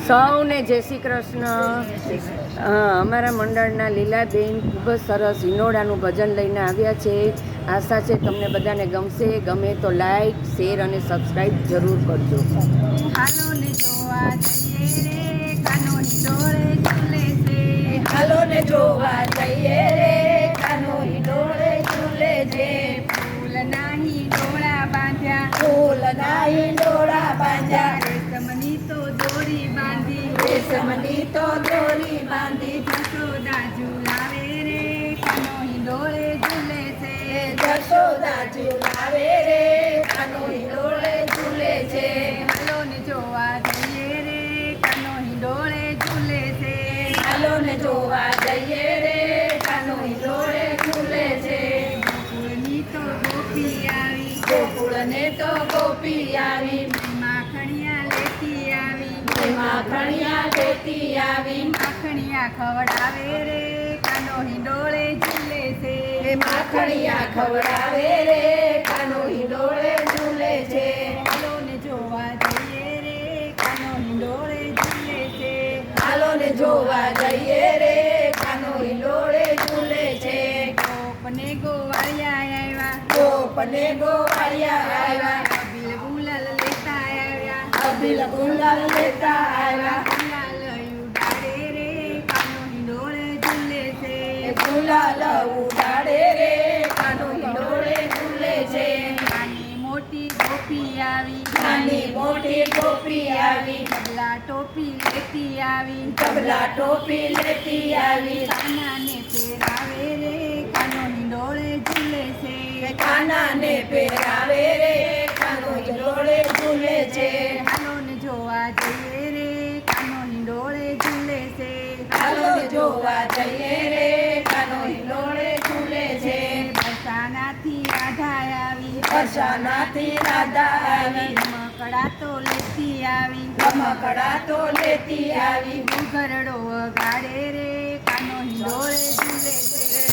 સૌને જય શ્રી કૃષ્ણ. અમારા મંડળના લીલાબેન ખૂબ જ સરસ હિંડોળાનું ભજન લઈને આવ્યા છે. આશા છે તમને બધાને ગમશે. ગમે તો લાઈક, શેર અને સબસ્ક્રાઈબ જરૂર કરજો. હાલો ને જોવા જઈએ રે કાનો હિંડોળે ઝૂલે છે. હાલો ને જોવા જઈએ રે કાનો હિંડોળે ઝૂલે છે. ફૂલના હિંડોળા બાંધ્યા, ફૂલના હિંડોળા બાંધ્યા, રેશમની તો દોરી બાંધી, રેશમની તો દોરી બાંધી. જશોદા ઝૂલાવે રે કાનો હિંડોળે ઝૂલે છે. જશોદા ઝૂલાવે રે કાનો હિંડોળે ઝૂલે છે. હાલો ને જોવા જઈએ રે કાનો હિંડોળે ઝૂલે છે. હાલો ને જોવા જઈએ રે કાનો હિંડોળે ઝૂલે છે. ગોકુળની તો ગોપી આવી, ગોકુળને તો ગોપી આવી, માખણિયા લેતી આવી, માખણિયા લેતી આવી. માખણિયા ખવડાવે રે કાનો હિંડોળે ઝૂલે છે. માખણિયા ખવડાવે રે કાનો હિંડોળે ઝૂલે છે. હાલો ને જોવા જઈએ રે કાનો હિંડોળે ઝૂલે છે. હાલો ને જોવા જઈએ રે કાનો હિંડોળે ઝૂલે છે. ગોપને ગોવાળિયા આવ્યા, ગોપને ગોવાળિયા આવ્યા, અબીલ ગુલાલ લેતા આવ્યા, અબીલ ગુલાલ લેતા આવ્યા. ગુલાલ ઉડાડે રે કાનો હિંડોળે ઝૂલે છે. ગુલાલ ઉડાડે રે કાનો હિંડોળે ઝૂલે છે. નાની મોટી ગોપી આવી, નાની મોટી ગોપી આવી, તબલા ટોપી લેતી આવી, તબલા ટોપી લેતી આવી. કાનાને પહેરાવે રે કાનો હિંડોળે ઝૂલે છે. કાનાને પહેરાવે રે કાનો હિંડોળે ઝૂલે છે. હાલો ને જોવા જઈએ રે કાનો હિંડોળે ઝૂલે છે. હાલો ને જોવા જઈએ રે કાનો હિંડોળે ઝૂલે છે. બરસાનાથી રાધા આવી, બરસાનાથી રાધા આવી, રમકડા તો લેતી આવી, રમકડા તો લેતી આવી. ઘરડો વગાડે રે કાનો હિંડોળે ઝૂલે છે.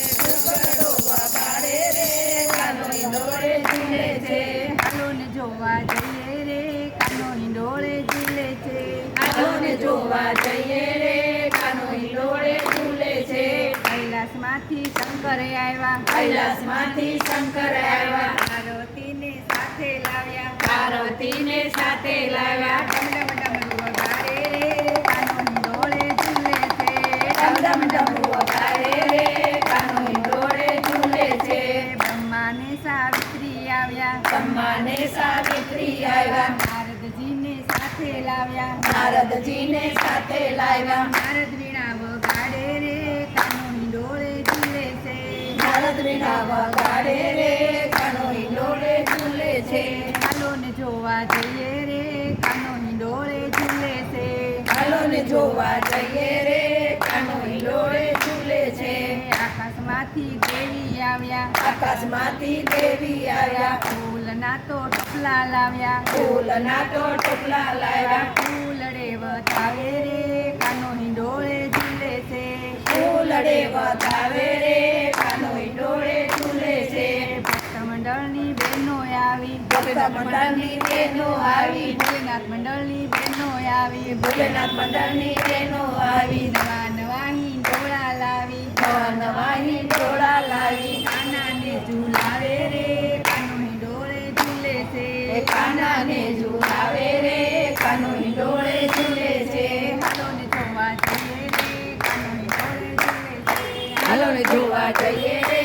ઘરડો વગાડે રે કાનો હિંડોળે ઝૂલે છે. હાલો ને જોવા જઈએ રે કાનો હિંડોળે ઝૂલે છે. હાલો ને જોવા જઈએ રે કાનો હિંડોળે ઝૂલે છે. કૈલાસમાંથી શંકર આવ્યા, કૈલાસમાંથી શંકર આવ્યા, પાર્વતીને સાથે લાવ્યા, પાર્વતીને સાથે લાવ્યા. ડમ ડમ વગાડે રે કાનો હિંડોળે ઝૂલે છે. ડમ ડમ વગાડે રે કાનો હિંડોળે ઝૂલે છે. બ્રહ્માને સાવિત્રી આવ્યા, બ્રહ્માને સાવિત્રી આવ્યા, નારદજીને સાથે લાવ્યા, નારદજીને સાથે લાવ્યા. નારદ વીણા વગાડે રે કાનો હિંડોળે ઝૂલે છે. નારદ વીણા વગાડે રે કાનો હિંડોળે ઝૂલે છે. હાલો ને જોવા જઈએ રે કાનો હિંડોળે ઝૂલે છે. હાલો ને જોવા જઈએ રે કાનો હિંડોળે ઝૂલે છે. આકાશમાંથી દેવી આવ્યા, આકાશમાંથી દેવી આવ્યા, ફૂલના તો ટપલા લાવ્યા, ફૂલના તો ટોપલા લાવ્યા. ફૂલડે વધાવે રે કાનો હિંડોળે ઝૂલે છે. ફૂલડે વધાવે રે કાનો હિંડોળે ઝૂલે છે. ભક્ત મંડળની બહેનો આવી, ભક્ત મંડળની બહેનો આવી, ભોલેનાથ મંડળની બહેનો આવી, ભોલેનાથ મંડળની બહેનો આવી. નવા નવા હિંડોળા લાવી, નવા નવા હિંડોળા લાવી. કાનાને ઝૂલાવે રે કાનો હિંડોળે ઝૂલે છે. કાનાને ઝૂલાવે રે કાનો હિંડોળે ઝૂલે છે. હાલો ને જોવા જઈએ રે કાનો હિંડોળે ઝૂલે છે. હાલો ને જોવા જઈએ રે